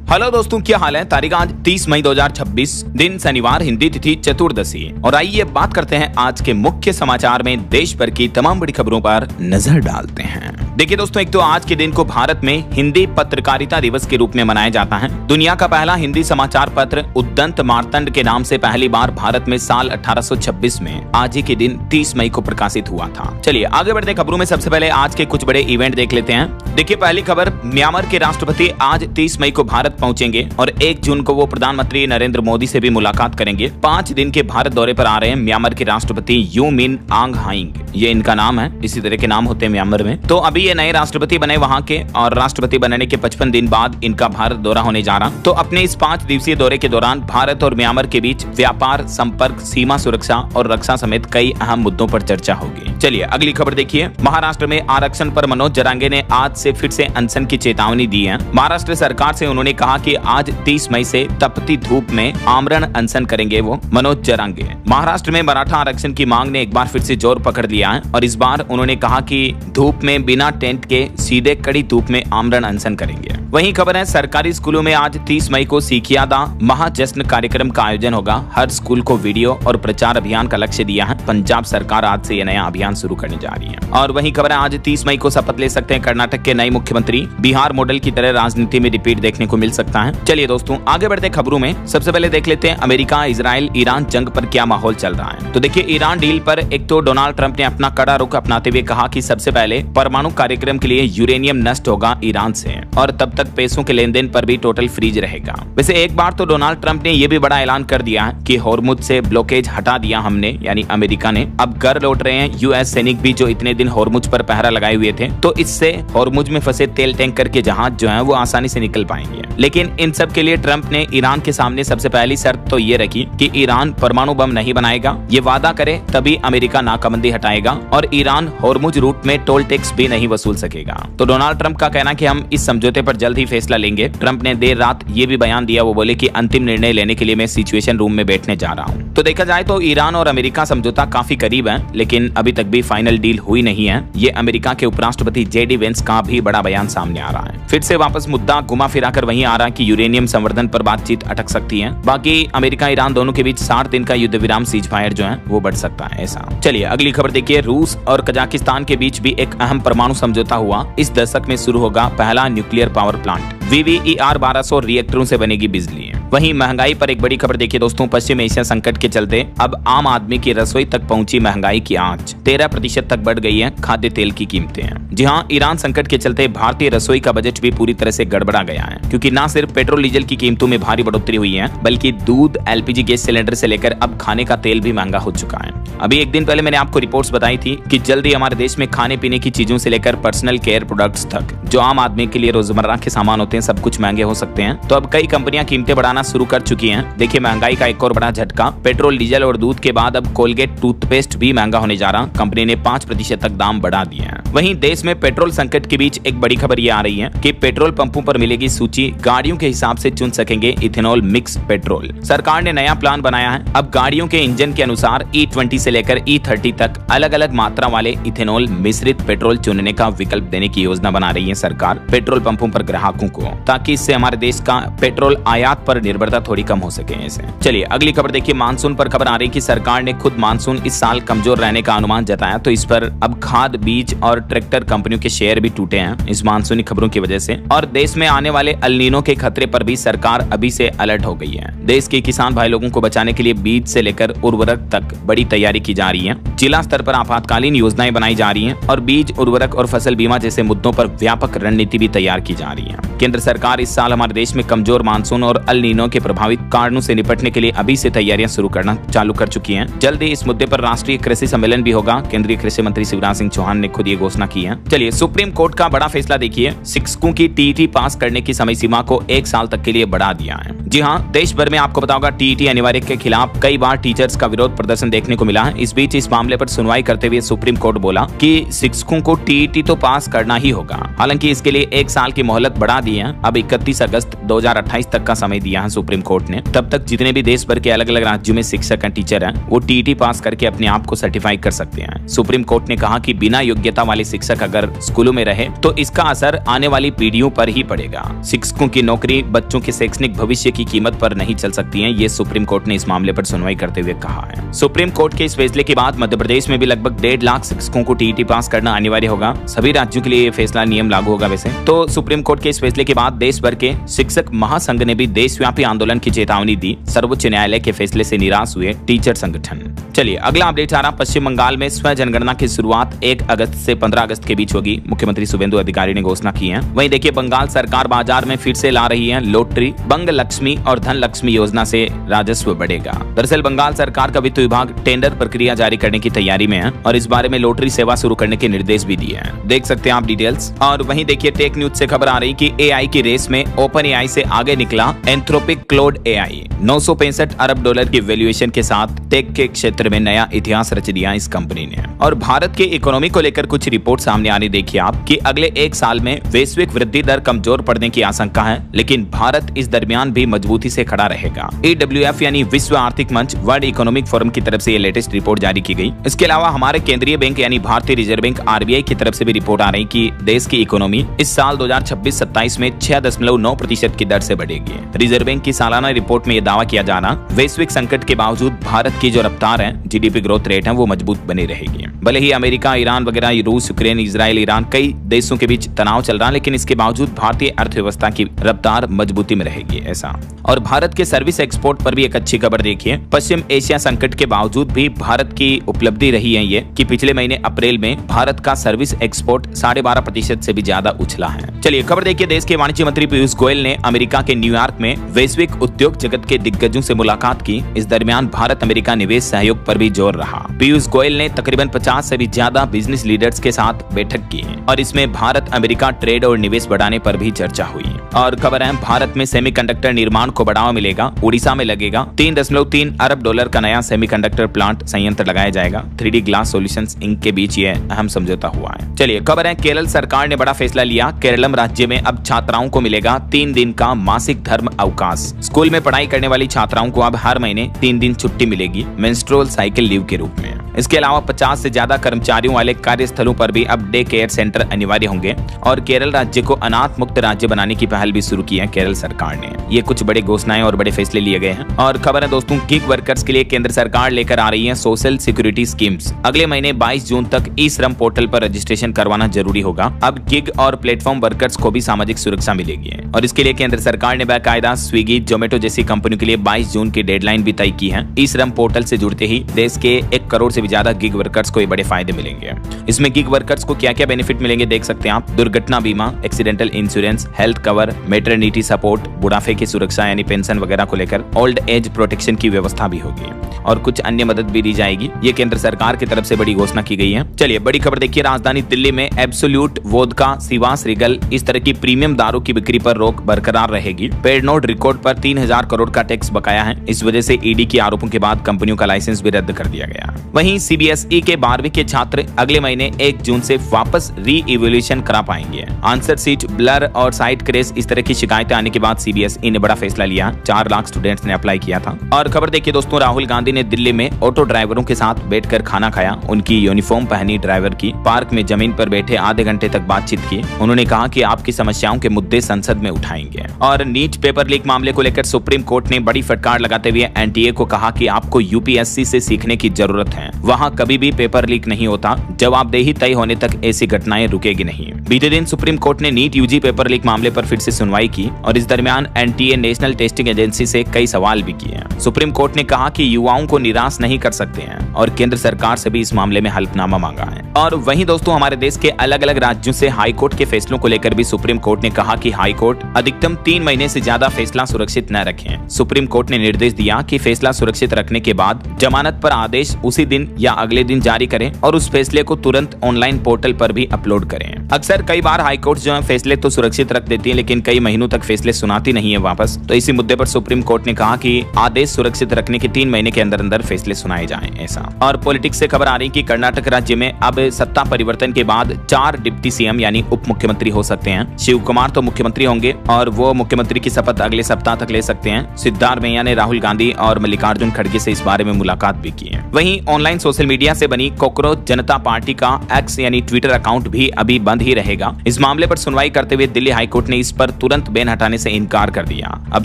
Hello दोस्तों, क्या हाल है। तारीख आज 30 मई 2026, दिन शनिवार, हिंदी तिथि चतुर्दशी। और आइए बात करते हैं आज के मुख्य समाचार में देश भर की तमाम बड़ी खबरों पर नजर डालते हैं। देखिए दोस्तों, एक तो आज के दिन को भारत में हिंदी पत्रकारिता दिवस के रूप में मनाया जाता है। दुनिया का पहला हिंदी समाचार पत्र उद्दंत मार्तंड के नाम से पहली बार भारत में साल 1826 में आज ही के दिन 30 मई को प्रकाशित हुआ था। चलिए आगे बढ़ते खबरों में सबसे पहले आज के कुछ बड़े इवेंट देख लेते हैं। देखिए पहली खबर, म्यांमार के राष्ट्रपति आज 30 मई को भारत पहुंचेंगे और 1 जून को वो प्रधानमंत्री नरेंद्र मोदी से भी मुलाकात करेंगे। 5 दिन के भारत दौरे पर आ रहे हैं म्यांमार के राष्ट्रपति यू मिन आंग हाइंग, ये इनका नाम है। इसी तरह के नाम होते हैं म्यांमार में। तो अभी ये नए राष्ट्रपति बने वहां के, और राष्ट्रपति बनने के 55 दिन बाद इनका भारत दौरा होने जा रहा। तो अपने इस 5 दिवसीय दौरे के दौरान भारत और म्यांमार के बीच व्यापार, संपर्क, सीमा सुरक्षा और रक्षा समेत कई अहम मुद्दों पर चर्चा होगी। चलिए अगली खबर देखिए। महाराष्ट्र में आरक्षण पर मनोज जरांगे ने आज से फिर से अनशन की चेतावनी दी है। महाराष्ट्र सरकार से उन्होंने कहा कि आज 30 मई से तपती धूप में आमरण अनशन करेंगे वो मनोज जरांगे। महाराष्ट्र में मराठा आरक्षण की मांग ने एक बार फिर से जोर पकड़ लिया है और इस बार उन्होंने कहा कि धूप में बिना टेंट के सीधे कड़ी धूप में आमरण अनशन करेंगे। वहीं खबर है, सरकारी स्कूलों में आज 30 मई को सीखियादा महाजश्न कार्यक्रम का आयोजन होगा। हर स्कूल को वीडियो और प्रचार अभियान का लक्ष्य दिया है। पंजाब सरकार आज से यह नया अभियान शुरू करने जा रही है। और वहीं खबर है, आज 30 मई को शपथ ले सकते हैं कर्नाटक के नए मुख्यमंत्री। बिहार मॉडल की तरह राजनीति में रिपीट देखने को मिल सकता है। चलिए दोस्तों आगे बढ़ते खबरों में सबसे पहले देख लेते हैं अमेरिका इजराइल ईरान जंग पर क्या माहौल चल रहा है। तो देखिए ईरान डील पर एक तो डोनाल्ड ट्रंप ने अपना कड़ा रुख अपनाते हुए कहा कि सबसे पहले परमाणु कार्यक्रम के लिए यूरेनियम नष्ट होगा ईरान से, और तब तक पैसों के लेन देन पर भी टोटल फ्रीज रहेगा। वैसे एक बार तो डोनाल्ड ट्रंप ने यह भी बड़ा ऐलान कर दिया है कि हॉर्मुज से ब्लॉकेज हटा दिया हमने, यानी अमेरिका ने। अब घर लौट रहे हैं यूएस सैनिक भी जो इतने दिन हॉर्मुज पर पहरा लगाए हुए थे। तो इससे हॉर्मुज में फंसे तेल टैंकर के जहाज जो है वो आसानी से निकल पाएंगे। लेकिन इन सब के लिए ट्रंप ने ईरान के सामने सबसे पहली शर्त तो ये रखी कि ईरान परमाणु बम नहीं बनाएगा। ये वादा करे तभी अमेरिका नाकाबंदी हटाएगा और ईरान हॉर्मुज रूट में टोल टैक्स भी नहीं वसूल सकेगा। तो डोनाल्ड ट्रंप का कहना कि हम इस समझौते पर जल्द ही फैसला लेंगे। ट्रंप ने देर रात ये भी बयान दिया, वो बोले कि अंतिम निर्णय लेने के लिए मैं सिचुएशन रूम में बैठने जा रहा हूँ। तो देखा जाए तो ईरान और अमेरिका समझौता काफी करीब है, लेकिन अभी तक भी फाइनल डील हुई नहीं है। ये अमेरिका के उपराष्ट्रपति जेडी वेंस का भी बड़ा बयान सामने आ रहा है। फिर से वापस मुद्दा घुमा फिरा कर वहीं आ रहा है कि यूरेनियम संवर्धन पर बातचीत अटक सकती है। बाकी अमेरिका ईरान दोनों के बीच 60 दिन का युद्ध विराम सीज फायर जो है वो बढ़ सकता है ऐसा। चलिए अगली खबर देखिए। रूस और कजाकिस्तान के बीच भी एक अहम परमाणु समझौता हुआ। इस दशक में शुरू होगा पहला न्यूक्लियर पावर प्लांट। VVER 1200 रिएक्टरों से बनेगी बिजली। वहीं महंगाई पर एक बड़ी खबर देखिए दोस्तों। पश्चिम एशिया संकट के चलते अब आम आदमी की रसोई तक पहुंची महंगाई की आंच। 13% तक बढ़ गई है खाद्य तेल की कीमतें। जी हाँ, ईरान संकट के चलते भारतीय रसोई का बजट भी पूरी तरह से गड़बड़ा गया है, क्योंकि न सिर्फ पेट्रोल डीजल की कीमतों में भारी बढ़ोतरी हुई है, बल्कि दूध, LPG गैस सिलेंडर से लेकर अब खाने का तेल भी महंगा हो चुका है। अभी एक दिन पहले मैंने आपको रिपोर्ट्स बताई थी कि जल्दी हमारे देश में खाने पीने की चीजों से लेकर पर्सनल केयर प्रोडक्ट्स तक जो आम आदमी के लिए रोजमर्रा के सामान होते हैं सब कुछ महंगे हो सकते हैं। तो अब कई कंपनियां कीमतें बढ़ाना शुरू कर चुकी हैं। देखिए महंगाई का एक और बड़ा झटका, पेट्रोल डीजल और दूध के बाद अब कोलगेट टूथपेस्ट भी महंगा होने जा रहा। कंपनी ने 5% तक दाम बढ़ा दिए हैं। वहीं देश में पेट्रोल संकट के बीच एक बड़ी खबर ये आ रही है कि पेट्रोल पंपों पर मिलेगी सूची, गाड़ियों के हिसाब से चुन सकेंगे इथेनॉल मिक्स पेट्रोल। सरकार ने नया प्लान बनाया है। अब गाड़ियों के इंजन के अनुसार E20 से लेकर E30 तक अलग अलग मात्रा वाले इथेनॉल मिश्रित पेट्रोल चुनने का विकल्प देने की योजना बना रही है सरकार पेट्रोल पंपों पर ग्राहकों को, ताकि इससे हमारे देश का पेट्रोल आयात पर निर्भरता थोड़ी कम हो सके ऐसे। चलिए अगली खबर देखिए। मानसून पर खबर आ रही है कि सरकार ने खुद मानसून इस साल कमजोर रहने का अनुमान जताया। तो इस पर अब खाद, बीज और ट्रैक्टर कंपनियों के शेयर भी टूटे हैं इस मानसूनी खबरों की वजह से। और देश में आने वाले अल नीनो के खतरे पर भी सरकार अभी से अलर्ट हो गई है। देश के किसान भाई लोगों को बचाने के लिए बीज से लेकर उर्वरक तक बड़ी तैयारी की जा रही है। जिला स्तर पर आपातकालीन योजनाएं बनाई जा रही हैं और बीज, उर्वरक और फसल बीमा जैसे मुद्दों पर व्यापक रणनीति भी तैयार की जा रही है। केंद्र सरकार इस साल हमारे देश में कमजोर मानसून और अल नीनो के प्रभावित कारणों से निपटने के लिए अभी से तैयारियां शुरू करना चालू कर चुकी हैं। जल्द ही इस मुद्दे पर राष्ट्रीय कृषि सम्मेलन भी होगा। केंद्रीय कृषि मंत्री शिवराज सिंह चौहान ने खुद ये घोषणा की है। चलिए सुप्रीम कोर्ट का बड़ा फैसला देखिए। शिक्षकों की TET पास करने की समय सीमा को 1 साल तक के लिए बढ़ा दिया है। जी हाँ, देश भर में आपको बताऊंगा TET अनिवार्य के खिलाफ कई बार टीचर्स का विरोध प्रदर्शन देखने को मिला है। इस बीच इस मामले पर सुनवाई करते हुए सुप्रीम कोर्ट बोला कि शिक्षकों को TET तो पास करना ही होगा। हालांकि इसके लिए 1 साल की मोहलत बढ़ा दी है। अब 31 अगस्त 2028 तक का समय दिया है। है सुप्रीम कोर्ट ने, तब तक जितने भी देश भर के अलग अलग राज्यों में शिक्षक हैं, टीचर हैं, वो टीईटी पास करके अपने आप को सर्टिफाई कर सकते हैं। सुप्रीम कोर्ट ने कहा कि बिना योग्यता वाले शिक्षक अगर स्कूलों में रहे तो इसका असर आने वाली पीढ़ियों पर ही पड़ेगा। शिक्षकों की नौकरी बच्चों के शैक्षणिक भविष्य की कीमत पर नहीं चल सकती है, ये सुप्रीम कोर्ट ने इस मामले पर सुनवाई करते हुए कहा है। सुप्रीम कोर्ट के इस फैसले के बाद मध्य प्रदेश में भी लगभग 1.5 लाख शिक्षकों को टीईटी पास करना अनिवार्य होगा। सभी राज्यों के लिए ये फैसला नियम लागू होगा। वैसे तो सुप्रीम कोर्ट के इस फैसले के बाद देश भर के शिक्षक महासंघ ने भी देशव्यापी आंदोलन की चेतावनी दी। सर्वोच्च न्यायालय के फैसले से निराश हुए टीचर संगठन। चलिए अगला अपडेट आ रहा, पश्चिम बंगाल में स्व जनगणना की शुरुआत 1 अगस्त से 15 अगस्त के बीच होगी। मुख्यमंत्री शुभेंदु अधिकारी ने घोषणा की है। वहीं देखिए बंगाल सरकार बाजार में फिर से ला रही है लॉटरी, बंग लक्ष्मी और धन लक्ष्मी योजना से राजस्व बढ़ेगा। दरअसल बंगाल सरकार का वित्त विभाग टेंडर प्रक्रिया जारी करने की तैयारी में है और इस बारे में लॉटरी सेवा शुरू करने के निर्देश भी दिए हैं। देख सकते हैं आप डिटेल्स। और वहीं देखिए टेक न्यूज से खबर आ रही कि एआई की रेस में ओपन एआई से आगे निकला एंथ्रोपिक क्लाउड एआई। 965 अरब डॉलर की वैल्यूएशन के साथ टेक के क्षेत्र में नया इतिहास रच दिया इस कंपनी ने। और भारत के इकोनॉमी को लेकर कुछ रिपोर्ट सामने आ रही, देखिए आप कि अगले 1 साल में वैश्विक वृद्धि दर कमजोर पड़ने की आशंका है, लेकिन भारत इस दरमियान भी मजबूती से खड़ा रहेगा। EWF यानी विश्व आर्थिक मंच, वर्ल्ड इकोनॉमिक फोरम की तरफ से ये लेटेस्ट रिपोर्ट जारी की गई। इसके अलावा हमारे केंद्रीय बैंक यानी भारतीय रिजर्व बैंक RBI की तरफ से भी रिपोर्ट आ रही कि देश की इकोनॉमी इस साल 2026-27 में 6.9% की दर से बढ़ेगी। रिजर्व बैंक की सालाना रिपोर्ट में यह दावा किया जा रहा, वैश्विक संकट के बावजूद भारत की जो रफ्तार है, GDP ग्रोथ रेट है, वो मजबूत बनी रहेगी। भले ही अमेरिका, ईरान वगैरह, रूस, यूक्रेन, इजराइल, ईरान कई देशों के बीच तनाव चल रहा, लेकिन इसके बावजूद भारतीय अर्थव्यवस्था की रफ्तार मजबूती में रहेगी ऐसा। और भारत के सर्विस एक्सपोर्ट पर भी एक अच्छी खबर देखिए। पश्चिम एशिया संकट के बावजूद भी भारत की उपलब्धि रही है ये कि पिछले महीने अप्रैल में भारत का सर्विस एक्सपोर्ट 12.5% से भी ज्यादा उछला है। चलिए खबर देखिए, देश के वाणिज्य मंत्री पीयूष गोयल ने अमेरिका के न्यूयॉर्क में वैश्विक उद्योग जगत के दिग्गजों से मुलाकात की। इस दरमियान भारत अमेरिका निवेश सहयोग पर भी जोर रहा। पीयूष गोयल ने तकरीबन 50 से भी ज्यादा बिजनेस लीडर्स के साथ बैठक की और इसमें भारत अमेरिका ट्रेड और निवेश बढ़ाने पर भी चर्चा हुई। और खबर है, भारत में सेमीकंडक्टर निर्माण को बढ़ावा मिलेगा। उड़ीसा में लगेगा 3.3 अरब डॉलर का नया सेमीकंडक्टर प्लांट संयंत्र लगाया जाएगा। 3D ग्लास सॉल्यूशंस इंक के बीच ये अहम समझौता हुआ है। चलिए खबर है, केरल सरकार ने बड़ा फैसला लिया। केरलम राज्य में अब छात्राओं को मिलेगा 3 दिन का मासिक धर्म अवकाश। स्कूल में पढ़ाई करने वाली छात्राओं को अब हर महीने 3 दिन छुट्टी मिलेगी मेंस्ट्रुअल साइकिल लीव के रूप में। इसके अलावा 50 से ज्यादा कर्मचारियों वाले कार्यस्थलों पर भी अब डे केयर सेंटर अनिवार्य होंगे और केरल राज्य को अनाथ मुक्त राज्य बनाने की पहल भी शुरू की है केरल सरकार ने। ये कुछ बड़े घोषणाएं और बड़े फैसले लिए गए हैं। और खबर है दोस्तों, गिग वर्कर्स के लिए केंद्र सरकार लेकर आ रही है सोशल सिक्योरिटी स्कीम्स। अगले महीने 22 जून तक ई श्रम पोर्टल पर रजिस्ट्रेशन करवाना जरूरी होगा। अब गिग और प्लेटफॉर्म वर्कर्स को भी सामाजिक सुरक्षा मिलेगी और इसके लिए केंद्र सरकार ने बाकायदा स्विगी, जोमेटो जैसी कंपनियों के लिए 22 जून की डेडलाइन भी तय की है। ई श्रम पोर्टल से जुड़ते ही देश के 1 करोड़ से भी ज्यादा गिग वर्कर्स को ये बड़े फायदे मिलेंगे। इसमें गिग वर्कर्स को क्या क्या बेनिफिट मिलेंगे देख सकते हैं आप। दुर्घटना बीमा, accidental insurance, health cover, maternity support, बुढ़ापे की सुरक्षा यानी पेंशन वगैरह को लेकर ओल्ड एज प्रोटेक्शन की व्यवस्था भी होगी और कुछ अन्य मदद भी दी जाएगी। ये केंद्र सरकार की तरफ से बड़ी घोषणा की गई है। चलिए बड़ी खबर देखिए, राजधानी दिल्ली में एब्सोल्यूट, वोदका, सिवास रिगल इस तरह की प्रीमियम दारू की बिक्री पर रोक बरकरार रहेगी। पेड नोट रिकॉर्ड पर 3000 करोड़ का टैक्स बकाया है। इस वजह से ईडी के आरोपों के बाद कंपनियों का लाइसेंस भी रद्द कर दिया गया। वहीं सीबीएसई के 12वीं के छात्र अगले महीने 1 जून से वापस री इवैल्यूएशन करा पाएंगे। आंसर सीट ब्लर और साइट क्रैश इस तरह की शिकायतें आने के बाद सीबीएसई ने बड़ा फैसला लिया। 4 लाख स्टूडेंट्स ने अप्लाई किया था। और खबर देखिए दोस्तों, राहुल गांधी ने दिल्ली में ऑटो ड्राइवरों के साथ बैठकर खाना खाया। उनकी यूनिफॉर्म पहनी ड्राइवर की पार्क में जमीन पर बैठे आधे घंटे तक बातचीत की। उन्होंने कहा कि आपकी समस्याओं के मुद्दे संसद में उठाएंगे। और नीट पेपर लीक मामले को लेकर सुप्रीम कोर्ट ने बड़ी फटकार लगाते हुए एनटीए को कहा कि आपको यूपीएससी से सीखने की जरूरत है। वहां कभी भी पेपर लीक नहीं होता। जवाबदेही तय होने तक ऐसी घटनाएं रुकेगी नहीं। बीते दिन सुप्रीम कोर्ट ने नीट यूजी पेपर लीक मामले पर फिर से सुनवाई की और इस दरमियान एनटीए नेशनल टेस्टिंग एजेंसी से कई सवाल भी किए। सुप्रीम कोर्ट ने कहा कि युवाओं को निराश नहीं कर सकते हैं और केंद्र सरकार से भी इस मामले में हल्फनामा मांगा है। और वहीं दोस्तों, हमारे देश के अलग अलग राज्यों से हाई कोर्ट के फैसलों को लेकर भी सुप्रीम कोर्ट ने कहा कि हाई कोर्ट अधिकतम 3 महीने से ज्यादा फैसला सुरक्षित न रखें। सुप्रीम कोर्ट ने निर्देश दिया कि फैसला सुरक्षित रखने के बाद जमानत पर आदेश उसी दिन या अगले दिन जारी करें और उस फैसले को तुरंत ऑनलाइन पोर्टल पर भी अपलोड करें। अक्सर कई बार हाईकोर्ट जो है फैसले तो सुरक्षित रख देती है, लेकिन कई महीनों तक फैसले सुनाती नहीं है वापस। तो इसी मुद्दे पर सुप्रीम कोर्ट ने कहा कि आदेश सुरक्षित रखने के 3 महीने के अंदर अंदर फैसले सुनाए जाएं ऐसा। और पॉलिटिक्स से खबर आ रही कि कर्नाटक राज्य में अब सत्ता परिवर्तन के बाद 4 डिप्टी सीएम यानी उप मुख्यमंत्री हो सकते हैं। शिव कुमार तो मुख्यमंत्री होंगे और वो मुख्यमंत्री की शपथ अगले सप्ताह तक ले सकते हैं। सिद्धारमैया ने राहुल गांधी और मल्लिकार्जुन खड़गे से इस बारे में मुलाकात भी की है। वहीं ऑनलाइन सोशल मीडिया से बनी कॉकरोच जनता पार्टी का एक्स यानी ट्विटर अकाउंट भी अभी बंद ही रहेगा। इस मामले पर सुनवाई करते हुए दिल्ली हाईकोर्ट ने इस पर तुरंत बैन हटाने से इनकार कर दिया। अब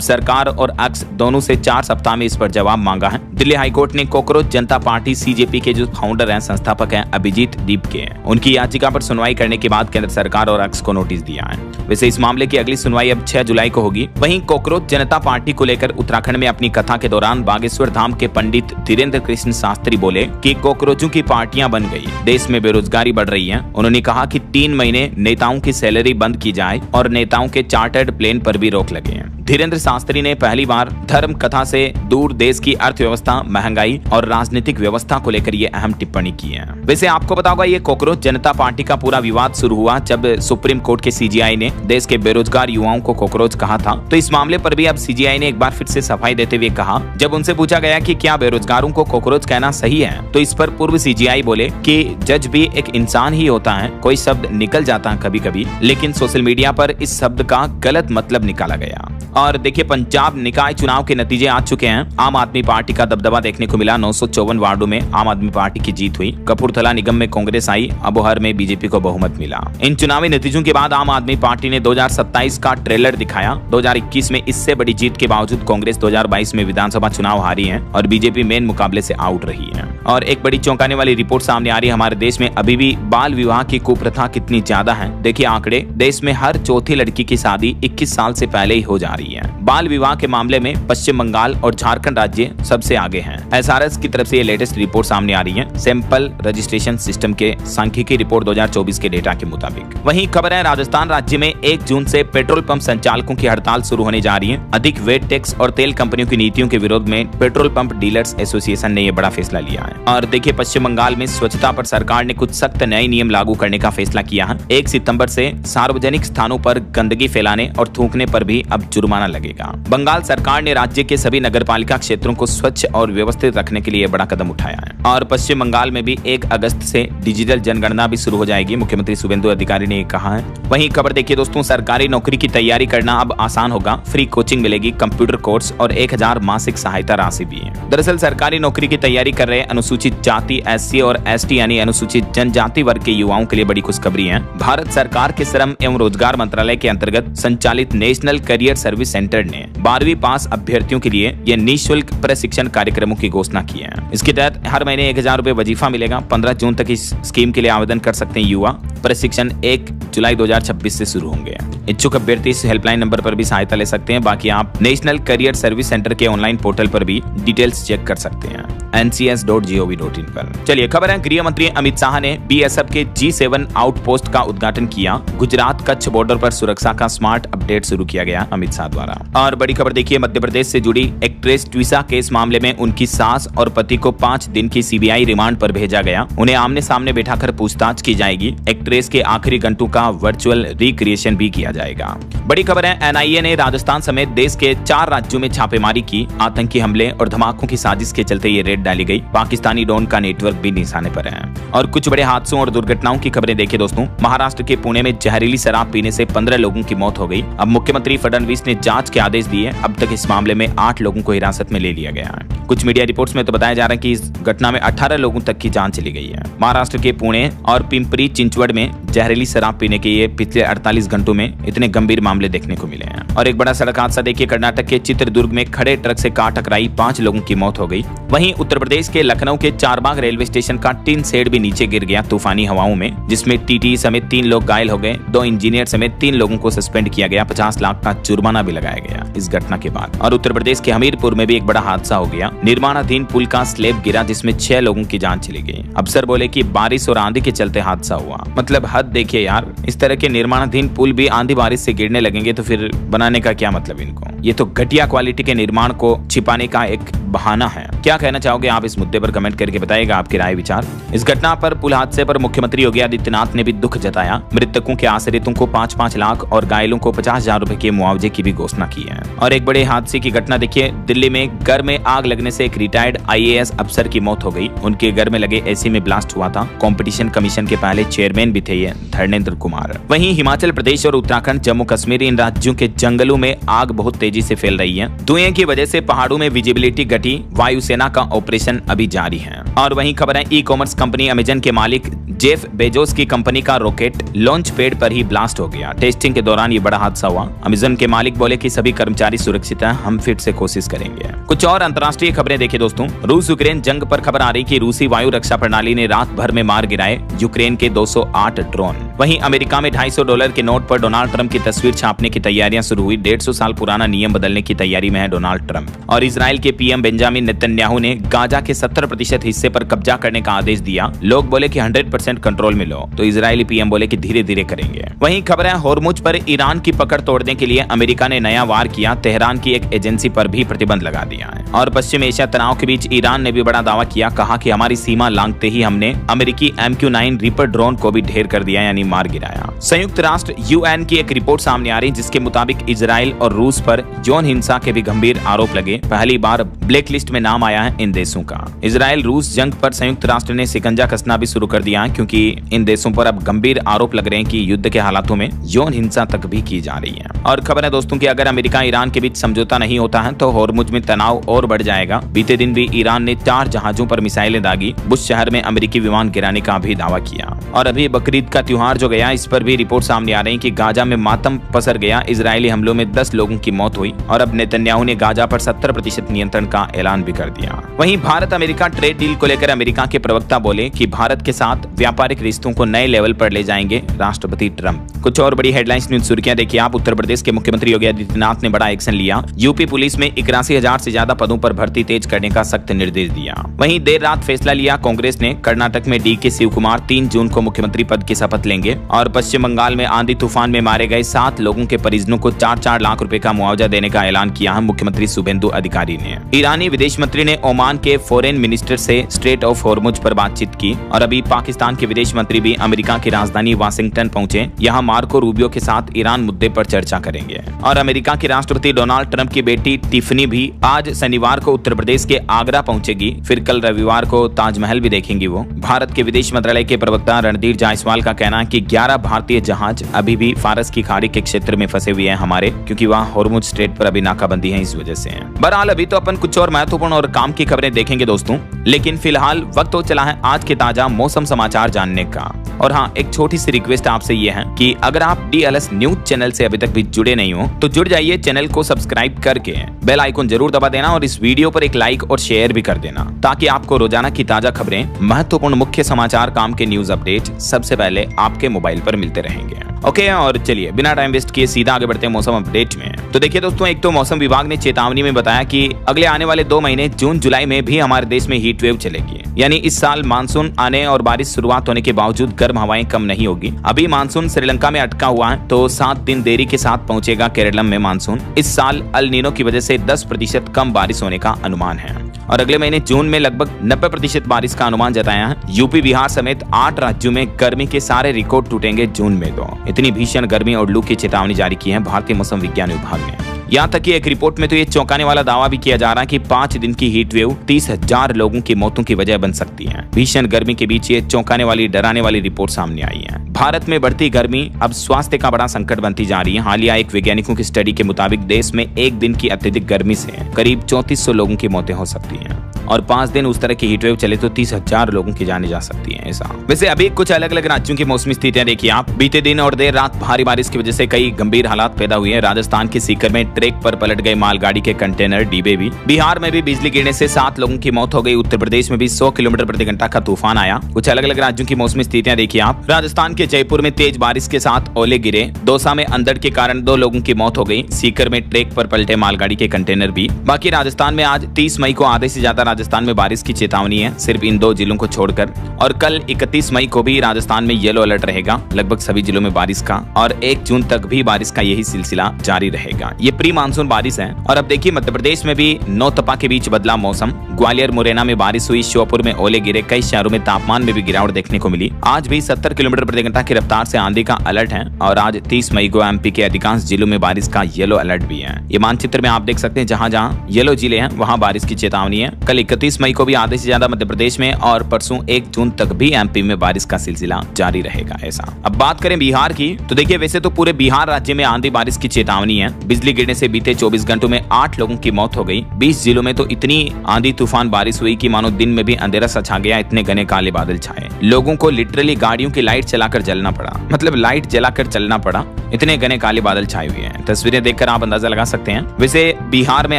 सरकार और एक्स दोनों से 4 सप्ताह में इस पर जवाब मांगा है। दिल्ली हाईकोर्ट ने कॉकरोच जनता पार्टी सीजेपी के जो फाउंडर हैं, संस्थापक हैं अभिजीत दीप के, उनकी याचिका पर सुनवाई करने के बाद केंद्र सरकार और एक्स को नोटिस दिया है। वैसे इस मामले की अगली सुनवाई अब 6 जुलाई को होगी। वहीं कॉकरोच जनता पार्टी को लेकर उत्तराखंड में अपनी कथा के दौरान बागेश्वर धाम के पंडित धीरेन्द्र कृष्ण शास्त्री बोले कि कॉकरोचों की पार्टियां बन गई, देश में बेरोजगारी बढ़ रही है। उन्होंने कहा कि 3 महीने नेताओं की सैलरी बंद की जाए और नेताओं के चार्टर्ड प्लेन पर भी रोक लगे। धीरेन्द्र शास्त्री ने पहली बार धर्म कथा से दूर देश की अर्थव्यवस्था, महंगाई और राजनीतिक व्यवस्था को लेकर ये अहम टिप्पणी की है। वैसे आपको पता होगा ये कॉकरोच जनता पार्टी का पूरा विवाद शुरू हुआ जब सुप्रीम कोर्ट के सीजीआई ने देश के बेरोजगार युवाओं को कॉकरोच कहा था। तो इस मामले पर भी अब सीजीआई ने एक बार फिर से सफाई देते हुए कहा, जब उनसे पूछा गया कि क्या बेरोजगारों को कॉकरोच कहना सही है, तो इस पर पूर्व सीजीआई बोले कि जज भी एक इंसान ही होता है, कोई शब्द निकल जाता है कभी कभी, लेकिन सोशल मीडिया पर इस शब्द का गलत मतलब निकाला गया। और देखिए पंजाब निकाय चुनाव के नतीजे आ चुके हैं। आम आदमी पार्टी का दबदबा देखने को मिला। 954 वार्डों में आम आदमी पार्टी की जीत हुई। कपूरथला निगम में कांग्रेस आई, अबोहर में बीजेपी को बहुमत मिला। इन चुनावी नतीजों के बाद आम आदमी पार्टी ने 2027 का ट्रेलर दिखाया। 2021 में इससे बड़ी जीत के बावजूद कांग्रेस 2022 में विधानसभा चुनाव हारी है और बीजेपी मेन मुकाबले से आउट रही है। और एक बड़ी चौंकाने वाली रिपोर्ट सामने आ रही है, हमारे देश में अभी भी बाल विवाह की कुप्रथा कितनी ज्यादा है। देखिए आंकड़े, देश में हर चौथी लड़की की शादी 21 साल से पहले ही हो जा रही है। बाल विवाह के मामले में पश्चिम बंगाल और झारखंड राज्य सबसे आगे हैं। एसआरएस की तरफ से ये लेटेस्ट रिपोर्ट सामने आ रही है, सैंपल रजिस्ट्रेशन सिस्टम के सांख्यिकी रिपोर्ट 2024 के डेटा के मुताबिक। वहीं खबर है राजस्थान राज्य में 1 जून से पेट्रोल पंप संचालकों की हड़ताल शुरू होने जा रही है। अधिक वेट टैक्स और तेल कंपनियों की नीतियों के विरोध में पेट्रोल पंप डीलर्स एसोसिएशन ने यह बड़ा फैसला लिया है। और देखिए पश्चिम बंगाल में स्वच्छता पर सरकार ने कुछ सख्त नए नियम लागू करने का फैसला किया है। 1 सितंबर से सार्वजनिक स्थानों पर गंदगी फैलाने और थूकने पर भी अब जुर्माना लगेगा। बंगाल सरकार ने राज्य के सभी नगरपालिका क्षेत्रों को स्वच्छ और व्यवस्थित रखने के लिए बड़ा कदम उठाया है। और पश्चिम बंगाल में भी 1 अगस्त से डिजिटल जनगणना भी शुरू हो जाएगी, मुख्यमंत्री शुभेंदु अधिकारी ने कहा है। वहीं खबर देखिए दोस्तों, सरकारी नौकरी की तैयारी करना अब आसान होगा। फ्री कोचिंग मिलेगी, कंप्यूटर कोर्स और 1000 मासिक सहायता राशि भी है। दरअसल सरकारी नौकरी की तैयारी कर रहे अनुसूचित जाति, SC और ST यानी अनुसूचित जनजाति वर्ग के युवाओं के लिए बड़ी खुशखबरी है। भारत सरकार के श्रम एवं रोजगार मंत्रालय के अंतर्गत संचालित नेशनल करियर सर्विस सेंटर ने 12वीं पास अभ्यर्थियों के लिए ये निःशुल्क प्रशिक्षण कार्यक्रमों की घोषणा की है। इसके तहत हर महीने 1000 रुपए वजीफा मिलेगा। 15 जून तक इस स्कीम के लिए आवेदन कर सकते हैं युवा। प्रशिक्षण 1 जुलाई 2026 से शुरू होंगे। इच्छुक अभ्यर्थी इस हेल्पलाइन नंबर पर भी सहायता ले सकते हैं। बाकी आप नेशनल करियर सर्विस सेंटर के ऑनलाइन पोर्टल पर भी डिटेल्स चेक कर सकते हैं, ncs.gov.in पर। चलिए खबर है, गृह मंत्री अमित शाह ने BSF के G7 आउटपोस्ट का उद्घाटन किया। गुजरात कच्छ बॉर्डर पर सुरक्षा का स्मार्ट अपडेट शुरू किया गया अमित शाह द्वारा। और बड़ी खबर देखिए, मध्य प्रदेश से जुड़ी एक्ट्रेस ट्विसा केस मामले में उनकी सास और पति को 5 दिन की CBI रिमांड पर भेजा गया। उन्हें आमने सामने बैठाकर पूछताछ की जाएगी। एक्ट्रेस के आखिरी घंटों का वर्चुअल रिक्रिएशन भी किया जाएगा। बड़ी खबर है, NIA ने राजस्थान समेत देश के 4 राज्यों में छापेमारी की। आतंकी हमले और धमाकों की साजिश के चलते ये रेड डाली गई। पाकिस्तानी डॉन का नेटवर्क भी निशाने पर है। और कुछ बड़े हादसों और दुर्घटनाओं की खबरें देखिए दोस्तों। महाराष्ट्र के पुणे में जहरीली शराब पीने से 15 लोगों की मौत हो गई। अब मुख्यमंत्री फडणवीस ने जांच के आदेश दिए। अब तक इस मामले में 8 लोगों को हिरासत में ले लिया गया है। कुछ मीडिया रिपोर्ट्स में तो बताया जा रहा है कि इस घटना में 18 लोगों तक की जान चली गई है। महाराष्ट्र के पुणे और पिंपरी चिंचवड़ में जहरीली शराब पीने के ये पिछले 48 घंटों में इतने गंभीर मामले देखने को मिले हैं। और एक बड़ा सड़क हादसा देखिए, कर्नाटक के चित्रदुर्ग में खड़े ट्रक से कार टकराई, 5 लोगों की मौत हो गई। वहीं उत्तर प्रदेश के लखनऊ के चारबाग रेलवे स्टेशन का टिन शेड भी नीचे गिर गया तूफानी हवाओं में, जिसमें TT समेत 3 लोग घायल हो गए। 2 इंजीनियर समेत 3 लोगों को सस्पेंड किया गया। 50 लाख का जुर्माना भी लगाया गया इस घटना के बाद। और उत्तर प्रदेश के हमीरपुर में भी एक बड़ा हादसा हो गया। निर्माणाधीन पुल का स्लैब गिरा, जिसमें 6 लोगों की जान चली गई। अफसर बोले कि बारिश और आंधी के चलते हादसा हुआ। मतलब हद देखिए यार, इस तरह के निर्माणाधीन पुल भी आंधी बारिश से गिरने लगेंगे तो फिर बनाने का क्या मतलब इनको। ये तो घटिया क्वालिटी के निर्माण को छिपाने का एक बहाना है। क्या कहना चाहोगे आप इस मुद्दे पर? कमेंट करके बताइएगा आपकी राय विचार। इस घटना पर पुल हादसे पर मुख्यमंत्री योगी आदित्यनाथ ने भी दुख जताया। मृतकों के आश्रितों को 5-5 लाख और घायलों को 50,000 रुपए के मुआवजे की भी घोषणा की है। और एक बड़े हादसे की घटना देखिए, दिल्ली में घर में आग लगने से एक रिटायर्ड IAS अफसर की मौत हो गई। उनके घर में लगे AC में ब्लास्ट हुआ था। कंपटीशन कमीशन के पहले चेयरमैन भी थे ये धर्मेंद्र कुमार। वहीं हिमाचल प्रदेश और उत्तराखंड, जम्मू कश्मीर, इन राज्यों के जंगलों में आग बहुत तेजी से फैल रही है। धुएं की वजह से पहाड़ों में विजिबिलिटी घटी। वायुसेना का ऑपरेशन अभी जारी है। और वहीं खबर है, ई-कॉमर्स कंपनी अमेजन के मालिक जेफ बेजोस की कंपनी का रॉकेट लॉन्च पैड पर ही ब्लास्ट हो गया। टेस्टिंग के दौरान ये बड़ा हादसा हुआ। अमेजन के मालिक बोले कि सभी कर्मचारी सुरक्षित हैं, हम फिर से कोशिश करेंगे। कुछ और अंतर्राष्ट्रीय खबरें देखिए दोस्तों। रूस यूक्रेन जंग पर खबर आ रही कि रूसी वायु रक्षा प्रणाली ने रात भर में मार गिराए यूक्रेन के 208 ड्रोन। वहीं अमेरिका में $250 के नोट पर डोनाल्ड ट्रंप की तस्वीर छापने की तैयारियां शुरू हुई। 150 साल पुराना नियम बदलने की तैयारी में है डोनाल्ड ट्रंप। और इजराइल के PM बेंजामिन नेतन्याहू ने गाजा के 70% हिस्से पर कब्जा करने का आदेश दिया। लोग बोले कि 100% कंट्रोल में लो, तो इजरायली PM बोले कि धीरे धीरे करेंगे। वहीं खबर है, होर्मुज पर ईरान की पकड़ तोड़ने के लिए अमेरिका ने नया वार किया। तेहरान की एक एजेंसी पर भी प्रतिबंध लगा दिया है। और पश्चिम एशिया तनाव के बीच ईरान ने भी बड़ा दावा किया। कहा कि हमारी सीमा लांघते ही हमने अमेरिकी MQ-9 रीपर ड्रोन को भी ढेर कर दिया, यानी मार गिराया। संयुक्त राष्ट्र UN की एक रिपोर्ट सामने आ रही, जिसके मुताबिक इजराइल और रूस पर यौन हिंसा के भी गंभीर आरोप लगे। पहली बार ब्लैक लिस्ट में नाम आया है इन देशों का। इजराइल रूस जंग पर संयुक्त राष्ट्र ने शिकंजा कसना भी शुरू कर दिया है, क्योंकि इन देशों पर अब गंभीर आरोप लग रहे हैं कि युद्ध के हालातों में यौन हिंसा तक भी की जा रही है। और खबर है दोस्तों कि अगर अमेरिका ईरान के बीच समझौता नहीं होता है तो होर्मुज में तनाव और बढ़ जाएगा। बीते दिन भी ईरान ने 4 जहाजों पर मिसाइलें दागी। बुश शहर में अमेरिकी विमान गिराने का भी दावा किया। और अभी बकरीद का त्योहार जो गया, इस पर भी रिपोर्ट सामने आ रही है कि गाजा में मातम पसर गया। इजरायली हमलों में 10 लोगों की मौत हुई। और अब नेतन्याहू ने गाजा पर 70% नियंत्रण का ऐलान भी कर दिया। वहीं भारत अमेरिका ट्रेड डील को लेकर अमेरिका के प्रवक्ता बोले कि भारत के साथ व्यापारिक रिश्तों को नए लेवल पर ले जाएंगे राष्ट्रपति ट्रंप। कुछ और बड़ी हेडलाइंस न्यूज सुर्खियां देखिए आप। उत्तर प्रदेश के मुख्यमंत्री योगी आदित्यनाथ ने बड़ा एक्शन लिया। यूपी पुलिस में 81,000 से ज्यादा पदों पर भर्ती तेज करने का सख्त निर्देश दिया। वहीं देर रात फैसला लिया कांग्रेस ने। कर्नाटक में DK शिवकुमार 3 जून को मुख्यमंत्री पद की शपथ लेंगे। और पश्चिम बंगाल में आंधी तूफान में मारे गए 7 लोगों के परिजनों को 4-4 लाख रुपए का मुआवजा देने का ऐलान किया है मुख्यमंत्री शुभेंदु अधिकारी ने। ईरानी विदेश मंत्री ने ओमान के फॉरेन मिनिस्टर से स्ट्रेट ऑफ होर्मुज पर बातचीत की। और अभी पाकिस्तान के विदेश मंत्री भी अमेरिका की राजधानी वाशिंगटन पहुंचे। यहाँ मार्को रूबियो के साथ ईरान मुद्दे पर चर्चा करेंगे। और अमेरिका के राष्ट्रपति डोनाल्ड ट्रंप की बेटी टिफनी भी आज शनिवार को उत्तर प्रदेश के आगरा पहुंचेगी। फिर कल रविवार को ताजमहल भी देखेंगी वो। भारत के विदेश मंत्रालय के प्रवक्ता रणधीर जायसवाल का कहना है कि 11 भारतीय जहाज अभी भी फारस की खाड़ी के क्षेत्र में फंसे हुए हैं हमारे, क्योंकि वहाँ होर्मुज स्ट्रेट पर अभी नाकाबंदी है, इस वजह से। बहरहाल अभी तो अपन कुछ और महत्वपूर्ण और काम की खबरें देखेंगे दोस्तों, लेकिन फिलहाल वक्त हो चला है आज के ताजा मौसम समाचार जानने का। और हाँ, एक छोटी सी रिक्वेस्ट आपसे ये है कि अगर आप DLS न्यूज चैनल से अभी तक भी जुड़े नहीं हो तो जुड़ जाइए। चैनल को सब्सक्राइब करके बेल आइकन जरूर दबा देना और इस वीडियो पर एक लाइक और शेयर भी कर देना, ताकि आपको रोजाना की ताजा खबरें, महत्वपूर्ण मुख्य समाचार, काम के न्यूज अपडेट सबसे पहले आपके मोबाइल पर मिलते रहेंगे। ओके, और चलिए बिना टाइम वेस्ट किए सीधा आगे बढ़ते हैं मौसम अपडेट में। तो देखिए दोस्तों, एक तो मौसम विभाग ने चेतावनी में बताया कि अगले आने वाले 2 महीने जून जुलाई में भी हमारे देश में हीट वेव चलेगी। यानी इस साल मानसून आने और बारिश शुरुआत होने के बावजूद गर्म हवाएं कम नहीं होगी। अभी मानसून श्रीलंका में अटका हुआ है, तो 7 दिन देरी के साथ पहुंचेगा केरलम में मानसून। इस साल अल नीनो की वजह से 10% कम बारिश होने का अनुमान है। और अगले महीने जून में लगभग 90% बारिश का अनुमान जताया है। यूपी, बिहार समेत 8 राज्यों में गर्मी के सारे रिकॉर्ड टूटेंगे जून में। तो इतनी भीषण गर्मी और लू की चेतावनी जारी की है भारतीय मौसम विज्ञान विभाग ने। यहाँ तक कि एक रिपोर्ट में तो ये चौंकाने वाला दावा भी किया जा रहा है कि 5 दिन की हीट वेव 30,000 लोगों की मौतों की वजह बन सकती है। भीषण गर्मी के बीच ये चौंकाने वाली, डराने वाली रिपोर्ट सामने आई है। भारत में बढ़ती गर्मी अब स्वास्थ्य का बड़ा संकट बनती जा रही है। हालिया एक वैज्ञानिकों की स्टडी के मुताबिक देश में एक दिन की अत्यधिक गर्मी से करीब 3400 लोगों की मौतें हो सकती हैं। और 5 दिन उस तरह की हीटवेव चले तो 30,000 लोगों की जाने जा सकती है। ऐसा वैसे अभी कुछ अलग अलग राज्यों की मौसमी स्थितियां देखिए आप। बीते दिन और देर रात भारी बारिश की वजह से कई गंभीर हालात पैदा हुए हैं। राजस्थान के सीकर में ट्रैक पर पलट गए मालगाड़ी के कंटेनर डिब्बे भी। बिहार में भी बिजली गिरने से 7 लोगों की मौत हो गई। उत्तर प्रदेश में भी 100 किलोमीटर प्रति घंटा का तूफान आया। कुछ अलग अलग राज्यों की मौसमी स्थितियां देखिए आप। राजस्थान के जयपुर में तेज बारिश के साथ ओले गिरे। दौसा में अंधड़ के कारण 2 लोगों की मौत हो गई। सीकर में ट्रैक पर पलटे मालगाड़ी के कंटेनर भी। बाकी राजस्थान में आज 30 मई को आधे से ज्यादा राजस्थान में बारिश की चेतावनी है, सिर्फ इन 2 जिलों को छोड़कर। और कल 31 मई को भी राजस्थान में येलो अलर्ट रहेगा लगभग सभी जिलों में बारिश का, और 1 जून तक भी बारिश का यही सिलसिला जारी रहेगा। ये प्री मानसून बारिश है। और अब देखिए मध्य प्रदेश में भी नौतपा के बीच बदला मौसम। ग्वालियर मुरैना में बारिश हुई, श्योपुर में ओले गिरे, कई शहरों में तापमान में भी गिरावट देखने को मिली। आज भी 70 किलोमीटर प्रति घंटा की रफ्तार से आंधी का अलर्ट है। और आज 30 मई को एमपी के अधिकांश जिलों में बारिश का येलो अलर्ट भी है। ये मानचित्र में आप देख सकते हैं, जहां जहां येलो जिले हैं वहां बारिश की चेतावनी है। कल 31 मई को भी आधे से ज्यादा मध्य प्रदेश में, और परसों 1 जून तक भी एमपी में बारिश का सिलसिला जारी रहेगा। ऐसा अब बात करें बिहार की, तो देखिए वैसे तो पूरे बिहार राज्य में आंधी बारिश की चेतावनी है। बिजली गिरने से बीते 24 घंटों में 8 लोगों की मौत हो गई। 20 जिलों में तो इतनी आंधी तूफान बारिश हुई कि मानो दिन में भी अंधेरा सा छा गया, इतने घने काले बादल छाए। लोगों को लिटरली गाड़ियों की लाइट चलाकर जलना पड़ा, मतलब लाइट जलाकर चलना पड़ा, इतने घने काले बादल छाए हुए हैं। तस्वीरें देखकर आप अंदाजा लगा सकते हैं। वैसे बिहार में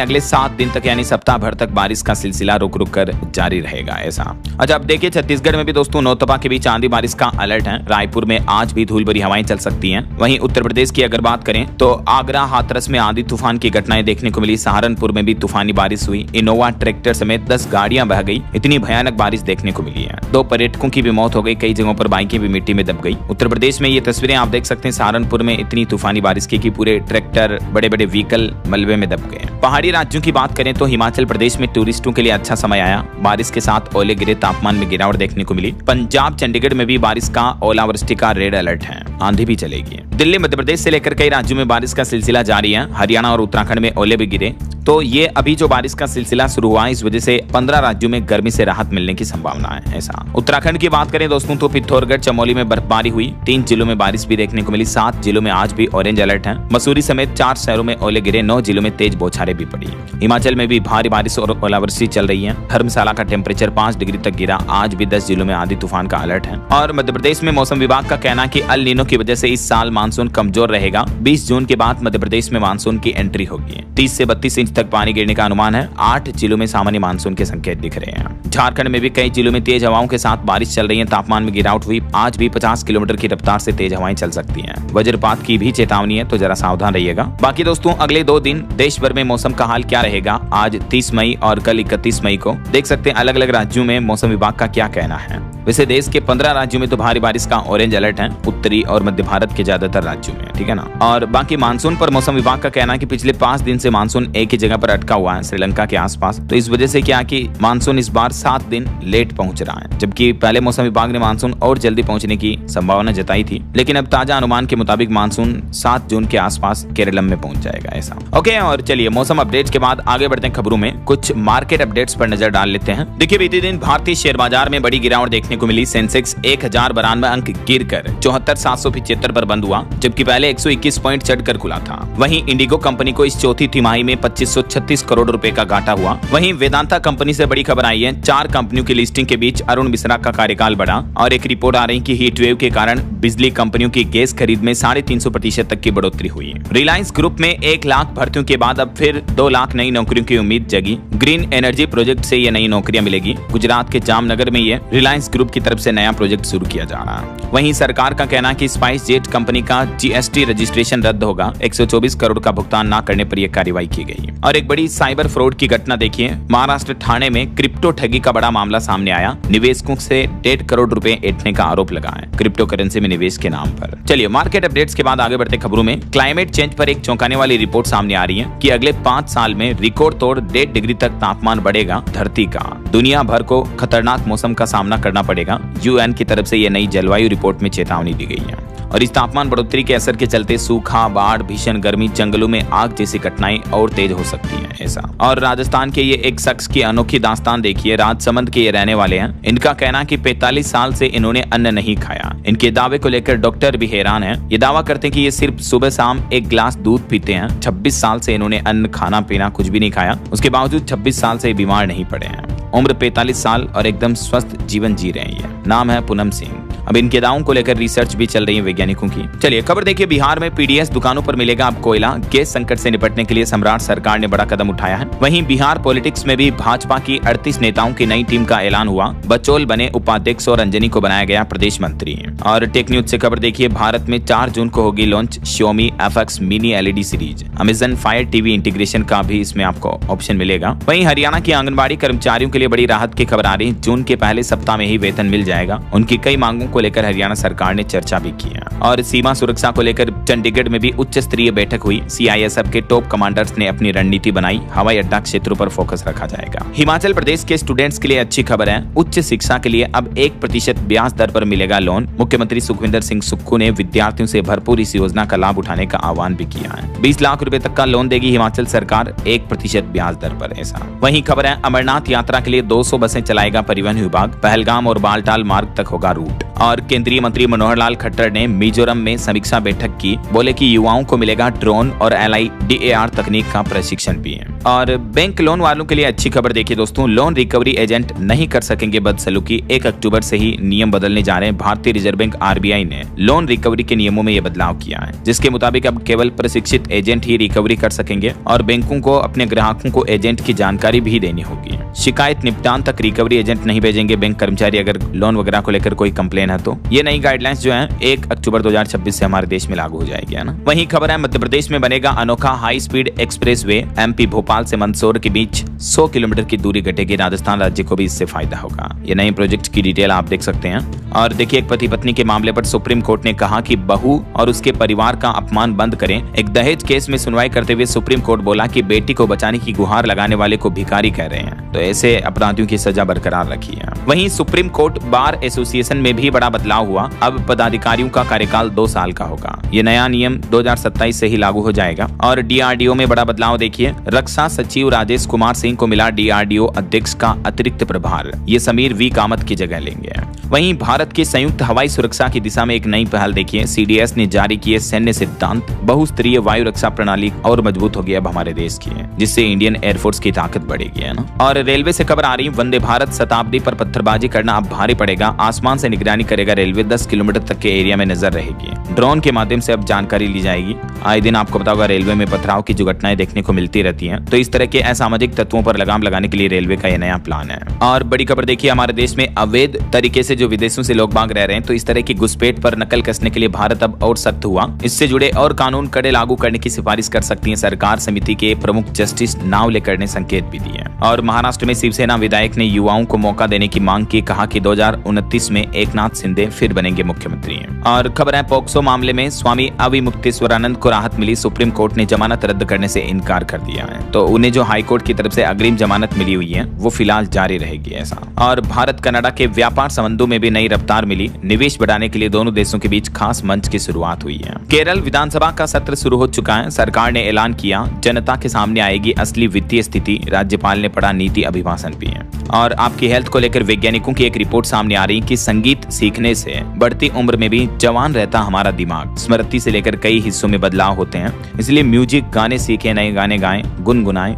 अगले 7 दिन तक यानी सप्ताह भर तक बारिश का सिलसिला रुक रुक कर जारी रहेगा। ऐसा अच्छा अब देखिए छत्तीसगढ़ में भी दोस्तों नौतपा के बीच आंधी बारिश का अलर्ट है। रायपुर में आज भी धूल भरी हवाएं चल सकती हैं। वहीं उत्तर प्रदेश की अगर बात करें तो आगरा हाथरस में आंधी तूफान की घटनाएं देखने को मिली। सहारनपुर में भी तूफानी बारिश हुई। इनोवा ट्रैक्टर समेत 10 गाड़ियां बह गई, इतनी भयानक बारिश देखने को मिली है। 2 पर्यटकों की भी मौत हो गई, कई जगहों पर बाइकें भी मिट्टी में दब गई। उत्तर प्रदेश में ये तस्वीरें आप देख सकते हैं। सहारनपुर में इतनी तूफानी बारिश की कि पूरे ट्रैक्टर, बड़े बड़े व्हीकल मलबे में दब गए। पहाड़ी राज्यों की बात करें तो हिमाचल प्रदेश में टूरिस्टों के लिए अच्छा समय आया। बारिश के साथ ओले गिरे, तापमान में गिरावट देखने को मिली। पंजाब चंडीगढ़ में भी बारिश का, ओलावृष्टि का रेड अलर्ट है, आंधी भी चलेगी। दिल्ली मध्य प्रदेश से लेकर कई राज्यों में बारिश का सिलसिला जारी है। हरियाणा और उत्तराखंड में ओले भी गिरे। तो ये अभी जो बारिश का सिलसिला शुरू हुआ है, इस वजह से 15 राज्यों में गर्मी से राहत मिलने की संभावना है। ऐसा उत्तराखंड की बात करें दोस्तों तो पिथौरागढ़, चमोली में बर्फबारी हुई। 3 जिलों में बारिश भी देखने को मिली। 7 जिलों में आज भी ऑरेंज अलर्ट है। मसूरी समेत 4 शहरों में ओले गिरे। 9 जिलों में तेज बौछारें भी पड़ी। हिमाचल में भी भारी बारिश और ओलावृष्टि चल रही है। धर्मशाला का टेम्परेचर 5 डिग्री तक गिरा। आज भी 10 जिलों में आंधी तूफान का अलर्ट है। और मध्य प्रदेश में मौसम विभाग का कहना है कि अल नीनो की वजह से इस साल मानसून कमजोर रहेगा। 20 जून के बाद मध्य प्रदेश में मानसून की एंट्री होगी। 30 से 32 इंच तक पानी गिरने का अनुमान है। 8 जिलों में सामान्य मानसून के संकेत दिख रहे हैं। झारखंड में भी कई जिलों में तेज हवाओं के साथ बारिश चल रही है। तापमान में गिरावट हुई। आज भी 50 किलोमीटर की रफ्तार से तेज हवाएं चल सकती हैं। वज्रपात की भी चेतावनी है, तो जरा सावधान रहिएगा। बाकी दोस्तों अगले 2 दिन देश भर में मौसम का हाल क्या रहेगा, आज 30 मई और कल 31 मई को देख सकते हैं अलग अलग राज्यों में मौसम विभाग का क्या कहना है। वैसे देश के 15 राज्यों में तो भारी बारिश का ऑरेंज अलर्ट है, उत्तरी और मध्य भारत के ज्यादातर राज्यों में, ठीक है ना। और बाकी मानसून पर मौसम विभाग का कहना है कि पिछले 5 दिन से मानसून एक ही जगह पर अटका हुआ है, श्रीलंका के आसपास। तो इस वजह से क्या कि मानसून इस बार 7 दिन लेट पहुंच रहा है, जबकि पहले मौसम विभाग ने मानसून और जल्दी पहुंचने की संभावना जताई थी। लेकिन अब ताजा अनुमान के मुताबिक मानसून 7 जून के आसपास केरलम में पहुंच जाएगा। ऐसा ओके। और चलिए मौसम अपडेट्स के बाद आगे बढ़ते हैं खबरों में। कुछ मार्केट अपडेट्स पर नजर डाल लेते हैं। देखिए बीते दिन भारतीय शेयर बाजार में बड़ी गिरावट देखने को मिली। सेंसेक्स 1092 अंक गिरकर 74,775 पर बंद हुआ, जबकि पहले 121 पॉइंट चढ़कर खुला था। वहीं इंडिगो कंपनी को इस चौथी तिमाही में 2536 करोड़ रुपए का घाटा हुआ। वहीं वेदांता कंपनी से बड़ी खबर आई है। 4 कंपनियों की लिस्टिंग के बीच अरुण मिश्रा का कार्यकाल बढ़ा। और एक रिपोर्ट आ रही कि हीट वेव के कारण बिजली कंपनियों की गैस खरीद में 350% तक की बढ़ोतरी हुई। रिलायंस ग्रुप में 1 लाख भर्तियों के बाद अब फिर 2 लाख नई नौकरियों की उम्मीद जगी। ग्रीन एनर्जी प्रोजेक्ट से ये नई नौकरियां मिलेगी। गुजरात के जामनगर में ये रिलायंस ग्रुप की तरफ से नया प्रोजेक्ट शुरू किया जा रहा है। वहीं सरकार का कहना है कि स्पाइस जेट कंपनी का जीएसटी रजिस्ट्रेशन रद्द होगा। 124 करोड़ का भुगतान न करने पर यह कार्रवाई की गई। और एक बड़ी साइबर फ्रॉड की घटना देखिए। महाराष्ट्र ठाणे में क्रिप्टो ठगी का बड़ा मामला सामने आया। निवेशकों से 1.5 करोड़ रुपए ऐंठने का आरोप लगा है क्रिप्टो करेंसी में निवेश के नाम पर। चलिए मार्केट अपडेट्स के बाद आगे बढ़ते खबरों में। क्लाइमेट चेंज पर एक चौंकाने वाली रिपोर्ट सामने आ रही है कि अगले 5 साल में रिकॉर्ड तोड़ 1.5 डिग्री तक तापमान बढ़ेगा धरती का। दुनिया भर को खतरनाक मौसम का सामना करना पड़ेगा। यूएन की तरफ से यह नई जलवायु रिपोर्ट में चेतावनी दी गई है। और इस तापमान बढ़ोतरी के असर के चलते सूखा, बाढ़, भीषण गर्मी, जंगलों में आग जैसी घटनाएं और तेज हो सकती हैं। ऐसा और राजस्थान के ये एक शख्स की अनोखी दास्तान देखिए। राजसमंद के ये रहने वाले हैं। इनका कहना कि 45 साल से इन्होंने अन्न नहीं खाया। इनके दावे को लेकर डॉक्टर भी हैरान है। ये दावा करते हैं कि ये सिर्फ सुबह शाम 1 गिलास दूध पीते हैं। 26 साल से इन्होंने अन्न, खाना पीना कुछ भी नहीं खाया। उसके बावजूद 26 साल से बीमार नहीं पड़े हैं। उम्र 45 साल और एकदम स्वस्थ जीवन जी रहे हैं। नाम है पूनम सिंह। अब इनके दावों को लेकर रिसर्च भी चल रही है वैज्ञानिकों की। चलिए खबर देखिए, बिहार में पीडीएस दुकानों पर मिलेगा अब कोयला। गैस संकट से निपटने के लिए सम्राट सरकार ने बड़ा कदम उठाया है। वहीं बिहार पॉलिटिक्स में भी भाजपा की 38 नेताओं की नई टीम का ऐलान हुआ। बचौल बने उपाध्यक्ष और अंजनी को बनाया गया प्रदेश मंत्री। और टेक न्यूज से खबर देखिए, भारत में 4 जून को होगी launch Xiaomi FX mini LED series. Amazon fire TV integration का भी इसमें आपको ऑप्शन मिलेगा। वहीं हरियाणा की आंगनबाड़ी कर्मचारियों के लिए बड़ी राहत की खबर आ रही है। जून के पहले सप्ताह में ही वेतन मिल जाएगा। उनकी कई मांगों को लेकर हरियाणा सरकार ने चर्चा भी की है। और सीमा सुरक्षा को लेकर चंडीगढ़ में भी उच्च स्तरीय बैठक हुई। CISF के टॉप कमांडर्स ने अपनी रणनीति बनाई। हवाई अड्डा क्षेत्रों पर फोकस रखा जाएगा। हिमाचल प्रदेश के स्टूडेंट्स के लिए अच्छी खबर है। उच्च शिक्षा के लिए अब 1% ब्याज दर पर मिलेगा लोन। मुख्यमंत्री सुखविंदर सिंह सुक्खू ने विद्यार्थियों से भरपूर इस योजना का लाभ उठाने का आह्वान भी किया है। 20 लाख रुपए तक का लोन देगी हिमाचल सरकार 1% ब्याज दर पर। ऐसा वहीं खबर है, अमरनाथ यात्रा के लिए 200 बसें चलाएगा परिवहन विभाग। पहलगाम और बालटाल मार्ग तक होगा रूट। और केंद्रीय मंत्री मनोहर लाल खट्टर ने मिजोरम में समीक्षा बैठक की। बोले कि युवाओं को मिलेगा ड्रोन और LIDAR तकनीक का प्रशिक्षण भी है। और बैंक लोन वालों के लिए अच्छी खबर देखिए दोस्तों, लोन रिकवरी एजेंट नहीं कर सकेंगे बदसलूकी। 1 अक्टूबर से ही नियम बदलने जा रहे हैं। भारतीय रिजर्व बैंक RBI ने लोन रिकवरी के नियमों में यह बदलाव किया है, जिसके मुताबिक अब केवल प्रशिक्षित एजेंट ही रिकवरी कर सकेंगे और बैंकों को अपने ग्राहकों को एजेंट की जानकारी भी देनी होगी। शिकायत निपटान तक रिकवरी एजेंट नहीं भेजेंगे बैंक कर्मचारी अगर लोन वगैरह को लेकर कोई कंप्लेन है तो। ये नई गाइडलाइंस जो है 1 अक्टूबर 2026 से हमारे देश में लागू हो जाएगी, है ना। वहीं खबर है, मध्य प्रदेश में बनेगा अनोखा high speed express way. MP Bhopal से मंदसौर के बीच 100 किलोमीटर की दूरी घटेगी। राजस्थान राज्य को भी इससे फायदा होगा। ये नए प्रोजेक्ट की डिटेल आप देख सकते हैं। और देखिए, एक पति पत्नी के मामले पर सुप्रीम कोर्ट ने कहा कि बहू और उसके परिवार का अपमान बंद करें। एक दहेज केस में सुनवाई करते हुए सुप्रीम कोर्ट बोला कि बेटी को बचाने की गुहार लगाने वाले को भिखारी कह रहे हैं, तो ऐसे अपराधियों की सजा बरकरार रखी है। वहीं सुप्रीम कोर्ट बार एसोसिएशन में भी बड़ा बदलाव हुआ। अब पदाधिकारियों का कार्यकाल 2 साल का होगा। ये नया नियम 2027 से ही लागू हो जाएगा। और DRDO में बड़ा बदलाव देखिए, रक्षा सचिव राजेश कुमार सिंह को मिला DRDO अध्यक्ष का अतिरिक्त प्रभार। ये समीर V कामत की जगह लेंगे। वहीं भारत की संयुक्त हवाई सुरक्षा की दिशा में एक नई पहल देखिए, CDS ने जारी किए सैन्य सिद्धांत। बहुस्तरीय वायु रक्षा प्रणाली और मजबूत होगी अब हमारे देश की, जिससे इंडियन एयरफोर्स की ताकत बढ़ेगी, है ना। और रेलवे से खबर आ रही, वंदे भारत शताब्दी पर पत्थरबाजी करना अब भारी पड़ेगा। आसमान से निगरानी करेगा रेलवे। 10 किलोमीटर तक के एरिया में नजर रहेगी। ड्रोन के माध्यम से अब जानकारी ली जाएगी। आए दिन आपको पता होगा रेलवे में पथराव की जो घटनाएं देखने को मिलती रहती हैं, तो इस तरह के असामाजिक तत्वों पर लगाम लगाने के लिए रेलवे का यह नया प्लान है। और बड़ी खबर देखिए, हमारे देश में अवैध तरीके से जो विदेशों से लोग बाग रह रहे हैं, तो इस तरह की घुसपैठ पर नकल कसने के लिए भारत अब और सख्त हुआ। इससे जुड़े और कानून कड़े लागू करने की सिफारिश कर सकती है सरकार। समिति के प्रमुख जस्टिस नावलेकर ने संकेत भी दिए। और महाराष्ट्र में शिवसेना विधायक ने युवाओं को मौका देने की मांग की। कहा कि 2029 में एकनाथ शिंदे फिर बनेंगे मुख्यमंत्री। और खबर है, पोक्सो मामले में स्वामी अविमुक्तेश्वरानंद को राहत मिली। सुप्रीम कोर्ट ने जमानत रद्द करने से इनकार कर दिया है, तो उन्हें जो हाई कोर्ट की तरफ से अग्रिम जमानत मिली हुई है वो फिलहाल जारी रहेगी, ऐसा। और भारत कनाडा के व्यापार संबंधों में भी नई रफ्तार मिली। निवेश बढ़ाने के लिए दोनों देशों के बीच खास मंच की शुरुआत हुई है। केरल विधानसभा का सत्र शुरू हो चुका है। सरकार ने ऐलान किया, जनता के सामने आएगी असली वित्तीय स्थिति। राज्यपाल ने पढ़ा नीति अभिभाषण भी है। और आपकी हेल्थ को लेकर वैज्ञानिकों की एक रिपोर्ट सामने आ रही कि संगीत सीखने से बढ़ती उम्र में भी जवान रहता हमारा दिमाग। स्मृति से लेकर कई हिस्सों में बदलाव होते हैं, इसलिए म्यूजिक गाने सीखे, नए गाने गाएं, गुनगुनाएं।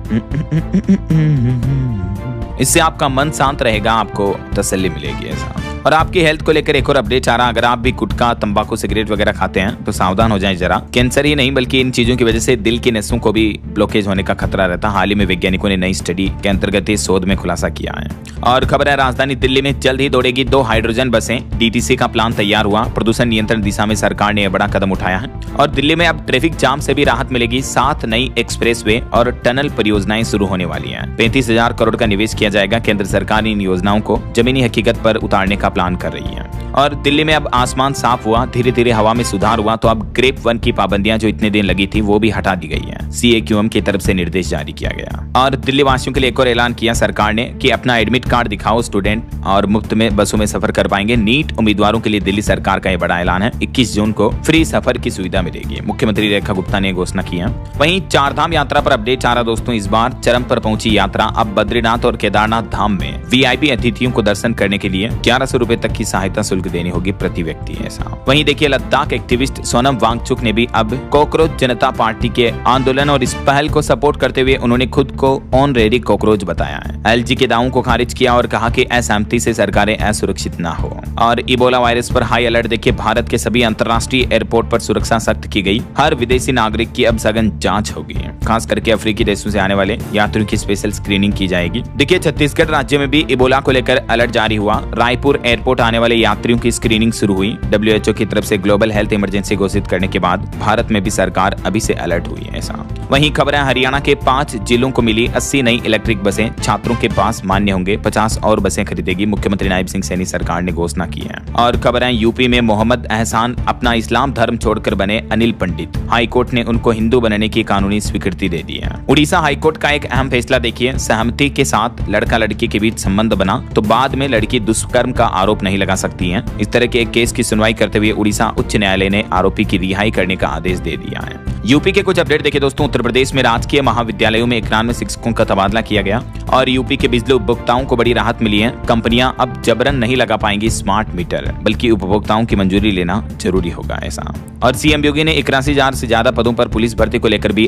इससे आपका मन शांत रहेगा, आपको तसल्ली मिलेगी, ऐसा। और आपकी हेल्थ को लेकर एक और अपडेट आ रहा, अगर आप भी गुटखा, तंबाकू, सिगरेट वगैरह खाते हैं तो सावधान हो जाएं जरा। कैंसर ही नहीं बल्कि इन चीजों की वजह से दिल की नसों को भी ब्लॉकेज होने का खतरा रहता है। हाल ही में वैज्ञानिकों ने नई स्टडी के अंतर्गत इस शोध में खुलासा किया है। और खबर है, राजधानी दिल्ली में जल्द ही दौड़ेगी 2 हाइड्रोजन बसें। DTC का प्लान तैयार हुआ। प्रदूषण नियंत्रण दिशा में सरकार ने यह बड़ा कदम उठाया है। और दिल्ली में अब ट्रैफिक जाम से भी राहत मिलेगी। 7 नई एक्सप्रेसवे और टनल परियोजनाएं शुरू होने वाली हैं। 35,000 करोड़ का निवेश किया जाएगा। केंद्र सरकार इन योजनाओं को जमीनी हकीकत पर उतारने का प्लान कर रही है। और दिल्ली में अब आसमान साफ हुआ, धीरे धीरे हवा में सुधार हुआ, तो अब ग्रेप 1 की पाबंदियां जो इतने दिन लगी थी वो भी हटा दी गई है। CAQM की तरफ से निर्देश जारी किया गया। और दिल्ली वासियों के लिए एक और ऐलान किया सरकार ने कि अपना एडमिट कार्ड दिखाओ स्टूडेंट, और मुफ्त में बसों में सफर कर पाएंगे। नीट उम्मीदवारों के लिए दिल्ली सरकार का यह बड़ा ऐलान है। 21 जून को फ्री सफर की सुविधा मिलेगी। मुख्यमंत्री रेखा गुप्ता ने घोषणा की है। वहीं चारधाम यात्रा पर अपडेट आ रहा दोस्तों, इस बार चरम पर पहुंची यात्रा। अब बद्रीनाथ और केदारनाथ धाम में VIP अतिथियों को दर्शन करने के लिए 1100 रुपए तक की सहायता शुल्क देनी होगी प्रति व्यक्ति। ऐसा वहीं देखिए लद्दाख एक्टिविस्ट सोनम वांगचुक ने भी अब कॉकरोच जनता पार्टी के आंदोलन और इस पहल को सपोर्ट करते हुए उन्होंने खुद को ऑनरेरी कॉकरोच बताया है। एलजी के दावों को खारिज किया और कहा कि असहमति से सरकारें असुरक्षित न हो। और इबोला वायरस पर हाई अलर्ट देखिए भारत के सभी अंतर्राष्ट्रीय एयरपोर्ट पर सुरक्षा सख्त की गई। हर विदेशी नागरिक की अब सघन जांच होगी, खास करके अफ्रीकी देशों से आने वाले यात्रियों की स्पेशल स्क्रीनिंग की जाएगी। देखिए छत्तीसगढ़ राज्य में भी इबोला को लेकर अलर्ट जारी हुआ। रायपुर एयरपोर्ट आने वाले यात्रियों की स्क्रीनिंग शुरू हुई। WHO की तरफ से ग्लोबल हेल्थ इमरजेंसी घोषित करने के बाद भारत में भी सरकार अभी से अलर्ट हुई है। ऐसा वहीं खबर है हरियाणा के 5 जिलों को मिली 80 नई इलेक्ट्रिक बसें, छात्रों के पास मान्य होंगे। 50 और बसें खरीदेगी मुख्यमंत्री नायब सिंह सैनी सरकार ने घोषणा की है। और खबर है यूपी में मोहम्मद एहसान अपना इस्लाम धर्म छोड़कर बने अनिल पंडित। हाईकोर्ट ने उनको हिंदू बनने की कानूनी स्वीकृति दे दी है। उड़ीसा हाईकोर्ट का एक अहम फैसला देखिए, सहमति के साथ लड़का लड़की के बीच संबंध बना तो बाद में लड़की दुष्कर्म का आरोप नहीं लगा सकती है। इस तरह के एक केस की सुनवाई करते हुए उड़ीसा उच्च न्यायालय ने आरोपी की रिहाई करने का आदेश दे दिया है। यूपी के कुछ अपडेट देखिए दोस्तों, उत्तर प्रदेश में राजकीय महाविद्यालयों में 91 शिक्षकों का तबादला किया गया। और यूपी के बिजली उपभोक्ताओं को बड़ी राहत मिली है। कंपनियां अब जबरन नहीं लगा पाएंगी स्मार्ट मीटर, बल्कि उपभोक्ताओं की मंजूरी लेना जरूरी होगा। ऐसा और सीएम योगी ने 81,000 से ज्यादा पदों पर पुलिस भर्ती को लेकर भी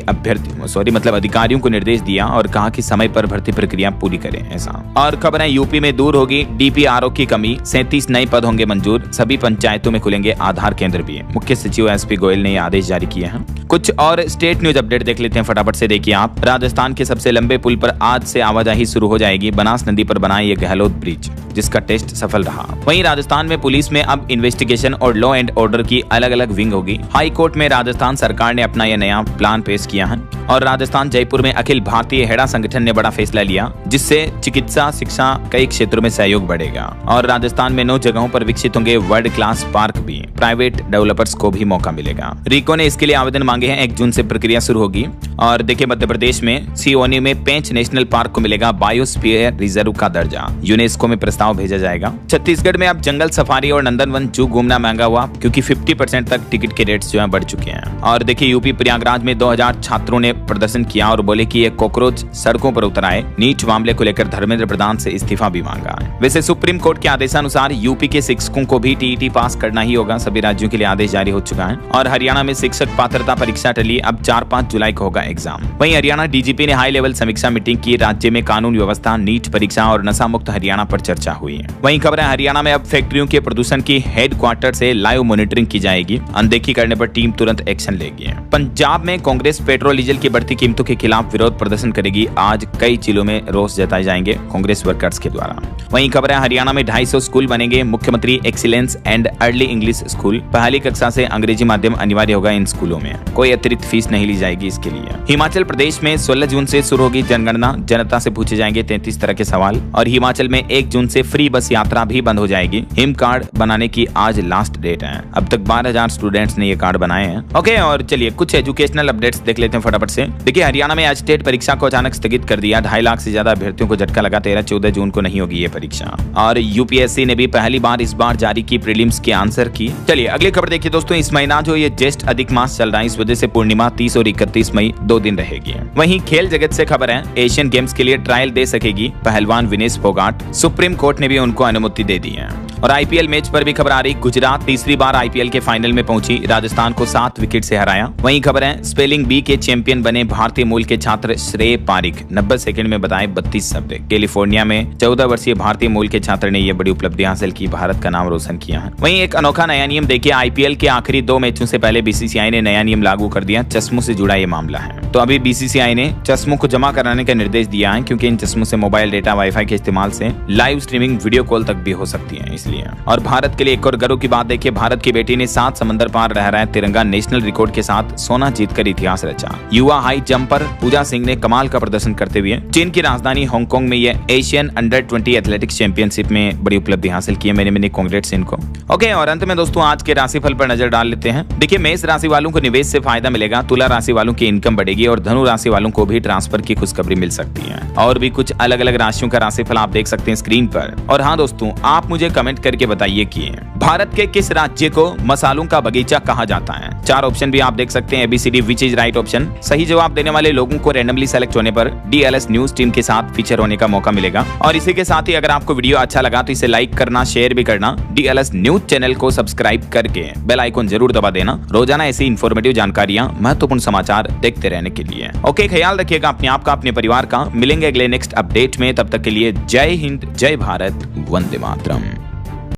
अधिकारियों को निर्देश दिया और कहा कि समय पर भर्ती प्रक्रिया पूरी करें। ऐसा और खबर है यूपी में दूर होगी डीपीआरओ की कमी, 37 नए पद होंगे मंजूर। सभी पंचायतों में खुलेंगे आधार केंद्र भी। मुख्य सचिव एसपी गोयल ने आदेश जारी किए हैं। कुछ और स्टेट न्यूज अपडेट देख लेते हैं फटाफट से। देखिए आप, राजस्थान के सबसे लंबे पुल पर आज से आवाजाही शुरू हो जाएगी। बनास नदी पर बना ये गहलोत ब्रिज, जिसका टेस्ट सफल रहा। वहीं राजस्थान में पुलिस में अब इन्वेस्टिगेशन और लॉ एंड ऑर्डर की अलग अलग विंग होगी। हाई कोर्ट में राजस्थान सरकार ने अपना यह नया प्लान पेश किया है। और राजस्थान जयपुर में अखिल भारतीय हेड़ा संगठन ने बड़ा फैसला लिया, जिससे चिकित्सा शिक्षा कई क्षेत्रों में सहयोग बढ़ेगा। और राजस्थान में 9 जगहों पर विकसित होंगे वर्ल्ड क्लास पार्क भी। प्राइवेट डेवलपर्स को भी मौका मिलेगा। रीको ने इसके लिए आवेदन मांगे हैं। 1 जून से प्रक्रिया शुरू होगी। और देखिए मध्य प्रदेश में सिओनी में पेंच नेशनल पार्क को मिलेगा बायोस्फीयर रिजर्व का दर्जा। यूनेस्को में प्रस्ताव भेजा जाएगा। छत्तीसगढ़ में अब जंगल सफारी और नंदनवन जू घूमना महंगा हुआ, क्योंकि 50% तक टिकट के रेट्स जो है बढ़ चुके हैं। और देखिए यूपी प्रयागराज में 2000 छात्रों ने प्रदर्शन किया और बोले कि ये कॉकरोच सड़कों पर उतर आए। नीट मामले को लेकर धर्मेंद्र प्रधान से इस्तीफा भी मांगा है। वैसे सुप्रीम कोर्ट के आदेशानुसार यूपी के शिक्षकों को भी टीईटी पास करना ही होगा। सभी राज्यों के लिए आदेश जारी हो चुका है। और हरियाणा में शिक्षक पात्रता परीक्षा टली, अब 4-5 जुलाई को होगा एग्जाम। वहीं हरियाणा डीजीपी ने हाई लेवल समीक्षा मीटिंग की। राज्य में कानून व्यवस्था, नीट परीक्षा और नशा मुक्त हरियाणा पर चर्चा हुई है। वहीं खबर है हरियाणा में अब फैक्ट्रियों के प्रदूषण की हेडक्वार्टर से लाइव मॉनिटरिंग की जाएगी। अनदेखी करने पर टीम तुरंत एक्शन लेगी। पंजाब में कांग्रेस पेट्रोल डीजल की बढ़ती कीमतों के खिलाफ विरोध प्रदर्शन करेगी। आज कई जिलों में रोष जताए जाएंगे कांग्रेस वर्कर्स के द्वारा। वहीं खबर है हरियाणा में 250 स्कूल बनेंगे। मुख्यमंत्री excellence and early English school. पहली कक्षा से अंग्रेजी माध्यम अनिवार्य होगा इन स्कूलों में। कोई अतिरिक्त फीस नहीं ली जाएगी इसके लिए। हिमाचल प्रदेश में 16 जून से शुरू होगी जनगणना। जनता से पूछे जाएंगे 33 तरह के सवाल। और हिमाचल में 1 जून से फ्री बस यात्रा भी बंद हो जाएगी। हिम कार्ड बनाने की आज लास्ट डेट है। अब तक 12,000 स्टूडेंट्स ने ये कार्ड बनाए हैं। ओके, और चलिए कुछ एजुकेशनल अपडेट्स देख लेते हैं फटाफट से। देखिए हरियाणा में आज टेट परीक्षा को अचानक स्थगित कर दिया। 2.5 लाख से ज्यादा अभ्यर्थियों को झटका लगा। 13-14 जून को नहीं होगी ये परीक्षा। और यूपीएससी ने भी पहली बार इस बार जारी की प्रीलिम्स के आंसर की। चलिए अगली खबर देखिए दोस्तों। इस महीना जो ये ज्येष्ठ अधिक मास चल रहा है, इस वजह से पूर्णिमा 30 और 31 मई 2 दिन रहेगी। वहीं खेल जगत से खबर है, एशियन गेम्स के लिए ट्रायल दे सकेगी पहलवान विनेश फोगाट। सुप्रीम कोर्ट ने भी उनको अनुमति दे दी है। और आईपीएल मैच पर भी खबर आ रही। गुजरात तीसरी बार आईपीएल के फाइनल में पहुंची। राजस्थान को 7 विकेट से हराया। वहीं खबर है स्पेलिंग बी के चैंपियन बने भारतीय मूल के छात्र श्रेय पारिक। 90 सेकंड में बताए 32 शब्द। कैलिफोर्निया में 14 वर्षीय भारतीय मूल के छात्र ने यह बड़ी उपलब्धि हासिल की, भारत का नाम रोशन किया है। वहीं एक अनोखा नया नियम देखिए। आईपीएल के आखिरी 2 मैचों से पहले बीसीसीआई ने नया नियम लागू कर दिया। चश्मों से जुड़ा ये मामला है। तो अभी बीसीसीआई ने चश्मों को जमा कराने का निर्देश दिया है, क्योंकि इन चश्मों से मोबाइल डेटा, वाईफाई के इस्तेमाल से लाइव स्ट्रीमिंग, वीडियो कॉल तक भी हो सकती है, इसलिए। और भारत के लिए एक और गर्व की बात देखिए। भारत की बेटी ने 7 समंदर पार लहराया तिरंगा। नेशनल रिकॉर्ड के साथ सोना जीतकर इतिहास रचा। युवा हाई जंपर पूजा सिंह ने कमाल का प्रदर्शन करते हुए चीन की राजधानी हांगकांग में यह एशियन अंडर 20 एथलेटिक्स चैंपियनशिप में बड़ी उपलब्धि हासिल की है। मैंने कांग्रेट्स इनको। ओके, और अंत में दोस्तों आज के राशिफल पर नजर डाल लेते हैं। देखिए मेष राशि वालों को निवेश से फायदा मिलेगा। तुला राशि वालों की इनकम बढ़ेगी। और धनु राशि वालों को भी ट्रांसफर की खुशखबरी मिल सकती है। और भी कुछ अलग अलग राशियों का राशिफल आप देख सकते हैं स्क्रीन पर। और हाँ दोस्तों, आप मुझे कमेंट कमेंट करके बताइए कि भारत के किस राज्य को मसालों का बगीचा कहा जाता है। 4 ऑप्शन भी आप देख सकते हैं, ABCD which is right option. सही जवाब देने वाले लोगों को रैंडमली सेलेक्ट होने पर DLS न्यूज टीम के साथ फीचर होने का मौका मिलेगा। और इसी के साथ ही अगर आपको वीडियो अच्छा लगा तो इसे लाइक करना, शेयर भी करना, DLS न्यूज चैनल को सब्सक्राइब करके बेल आइकन जरूर दबा देना रोजाना ऐसी इंफॉर्मेटिव जानकारियां, महत्वपूर्ण समाचार देखते रहने के लिए। ओके, ख्याल रखिएगा अपने आप का, अपने परिवार का। मिलेंगे अगले नेक्स्ट अपडेट में, तब तक के लिए जय हिंद, जय भारत, वंदे मातरम।